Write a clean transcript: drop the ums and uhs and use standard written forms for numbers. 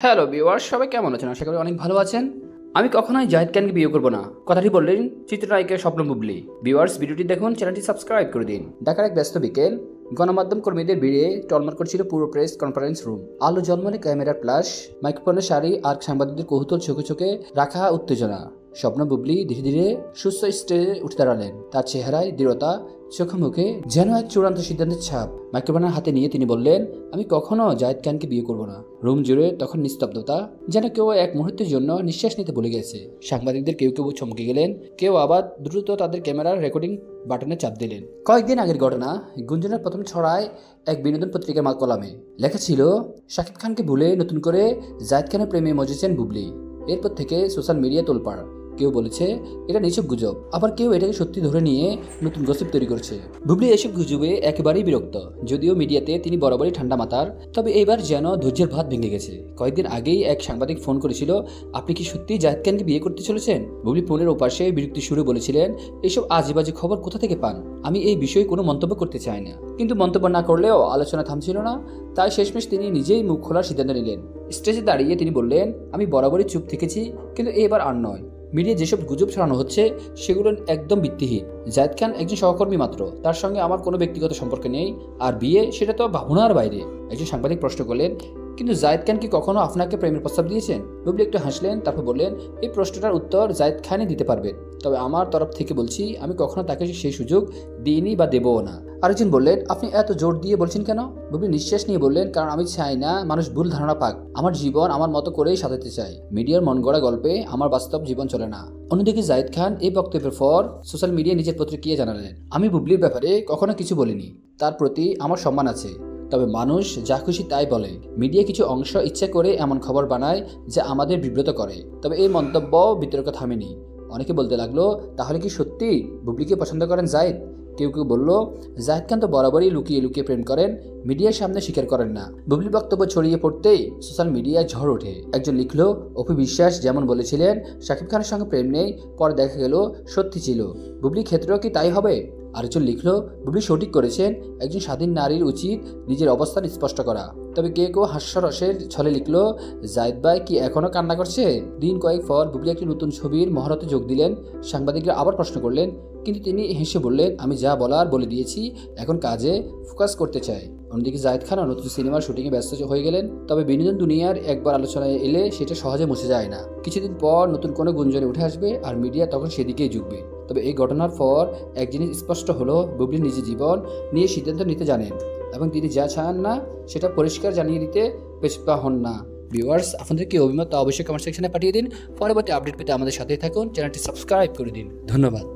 Hello viewers, সবাই কেমন আছেন? আশা করি অনেক ভালো আছেন। আমি কখনোই জাহিদ খানকে বিয়ে করব না, কথাটি বললেন চিত্রনায়িকা স্বপ্ন বুবলি। ভিউয়ার্স, ভিডিওটি দেখুন, চ্যানেলটি সাবস্ক্রাইব করে দিন। ঢাকার এক ব্যস্ত বিকেল, গণমাধ্যম কর্মীদের ভিড়ে টলমল করছিল পুরো প্রেস কনফারেন্স রুম। আলো ঝলমলে ক্যামেরার ফ্ল্যাশ, মাইক্রোফোনের সারি আর সাংবাদিকদের কৌতূহল চোখে চোখে রাখা উত্তেজনা। স্বপ্ন বুবলি ধীরে ধীরে সুস্থ স্টেজে উঠে দাঁড়ালেন। তার চেহারায় দৃঢ়তা, চোখে মুখে যেন এক চূড়ান্ত সিদ্ধান্তের ছাপ। মাইক্রোফোনের হাতে নিয়ে তিনি বললেন, আমি কখনো জাহিদ খানকে বিয়ে করব না। রুম জুড়ে তখন নিস্তব্ধতা, যেন কেউ এক মুহূর্তের জন্য নিঃশ্বাস নিতে ভুলে গেছে। সাংবাদিকদের কেউ কেউ চমকে গেলেন, কেউ আবার দ্রুত তাদের ক্যামেরার রেকর্ডিং বাটনে চাপ দিলেন। কয়েকদিন আগের ঘটনা গুঞ্জনের প্রথম ছড়ায় এক বিনোদন পত্রিকার কলামে। লেখা ছিল, শাকিব খানকে ভুলে নতুন করে জাহিদ খানের প্রেমে মজেছেন বুবলি। এরপর থেকে সোশ্যাল মিডিয়া তোলপাড়। কেউ বলেছে এটা নিছক গুজব, আবার কেউ এটাকে সত্যি ধরে নিয়ে নতুন গসিপ তৈরি করছে। বুবলি এসব গুজবে একেবারেই বিরক্ত। যদিও মিডিয়াতে তিনি বরাবরই ঠান্ডা মাথার, তবে এবার যেন ধৈর্যের ভাত ভেঙে গেছে। কয়েকদিন আগেই এক সাংবাদিক ফোন করেছিল, আপনি কি সত্যি জাহিদ খানকে বিয়ে করতে চলেছেন? বুবলি ফোনের ওপাশে বিরক্তি সুরে বলেছিলেন, এসব আজেবাজে খবর কোথা থেকে পান? আমি এই বিষয়ে কোনো মন্তব্য করতে চাই না। কিন্তু মন্তব্য না করলেও আলোচনা থামছিল না। তাই শেষমেশ তিনি নিজেই মুখ খোলার সিদ্ধান্ত নিলেন। স্টেজে দাঁড়িয়ে তিনি বললেন, আমি বরাবরই চুপ থেকেছি, কিন্তু এবার আর নয়। মিডিয়া যেসব গুজব ছড়ানো হচ্ছে সেগুলো একদম ভিত্তিহীন। জাহিদ খান একজন সহকর্মী মাত্র, তার সঙ্গে আমার কোনো ব্যক্তিগত সম্পর্ক নেই। আর বিয়ে, সেটা তো ভাবনার বাইরে। একজন সাংবাদিক প্রশ্ন করলেন, কিন্তু জাহিদ খান কি কখনো আপনাকে প্রেমের প্রস্তাব দিয়েছেন? বুবলি একটু হাসলেন, তারপর বললেন, এই প্রশ্নটার উত্তর জাহিদ খানই দিতে পারবেন। তবে আমার তরফ থেকে বলছি, আমি কখনো তাকে সেই সুযোগ দিইনি বা দেবও না। আরেকজন বললেন, আপনি এত জোর দিয়ে বলছেন কেন? বুবলি নিঃশ্বাস নিয়ে বললেন, কারণ আমি চাই না মানুষ ভুল ধারণা পাক। আমার জীবন আমার মতো করেই সাজাতে চাই। মিডিয়ার মন গড়া গল্পে আমার বাস্তব জীবন চলে না। অন্যদিকে জাহিদ খান এই বক্তব্যের পর সোশ্যাল মিডিয়ায় নিজের প্রতিক্রিয়া জানালেন, আমি বুবলির ব্যাপারে কখনো কিছু বলিনি। তার প্রতি আমার সম্মান আছে। তবে মানুষ যা খুশি তাই বলে। মিডিয়া কিছু অংশ ইচ্ছা করে এমন খবর বানায় যা আমাদের বিব্রত করে। তবে এই মন্তব্য বিতর্ক থামেনি। অনেকে বলতে লাগলো, তাহলে কি সত্যি বুবলিকে পছন্দ করেন জাহিদ? কেউ কেউ বলল, জাহিদ খান তো বরাবরই লুকিয়ে লুকিয়ে প্রেম করেন, মিডিয়ার সামনে স্বীকার করেন না। বুবলির বক্তব্য ছড়িয়ে পড়তেই সোশ্যাল মিডিয়ায় ঝড় ওঠে। একজন লিখল, অপু বিশ্বাস যেমন বলেছিলেন শাকিব খানের সঙ্গে প্রেম নেই, পরে দেখা গেল সত্যি ছিল। বুবলির ক্ষেত্রেও কি তাই হবে? আরেকজন লিখল, বুবলি সঠিক করেছেন, একজন স্বাধীন নারীর উচিত নিজের অবস্থান স্পষ্ট করা। তবে কেউ কেউ হাস্যরসের ছলে লিখল, জাহিদ ভাই কি এখনো কান্না করছে? দিন কয়েক পর বুবলি একটি নতুন ছবির মহরতে যোগ দিলেন। সাংবাদিকরা আবার প্রশ্ন করলেন, কিন্তু তিনি হেসে বললেন, আমি যা বলার বলে দিয়েছি, এখন কাজে ফোকাস করতে চাই। অন্যদিকে জাহিদ খান নতুন সিনেমার শুটিংয়ে ব্যস্ত হয়ে গেলেন। তবে বিনোদন দুনিয়ার একবার আলোচনায় এলে সেটা সহজে মুছে যায় না। কিছুদিন পর নতুন কোনো গুঞ্জনে উঠে আসবে, আর মিডিয়া তখন সেদিকেই ঝুঁকবে। তবে এই ঘটনার পর এক জিনিস স্পষ্ট হলো, বুবলি নিজের জীবন নিয়ে সিদ্ধান্ত নিতে জানেন, এবং তিনি যা চান না সেটা পরিষ্কার জানিয়ে দিতে পেছপা হন না। ভিউয়ার্স, আপনাদের কি অভিমত অবশ্যই কমেন্ট সেকশনে পাঠিয়ে দিন। পরবর্তী আপডেট পেতে আমাদের সাথেই থাকুন, চ্যানেলটি সাবস্ক্রাইব করে দিন। ধন্যবাদ।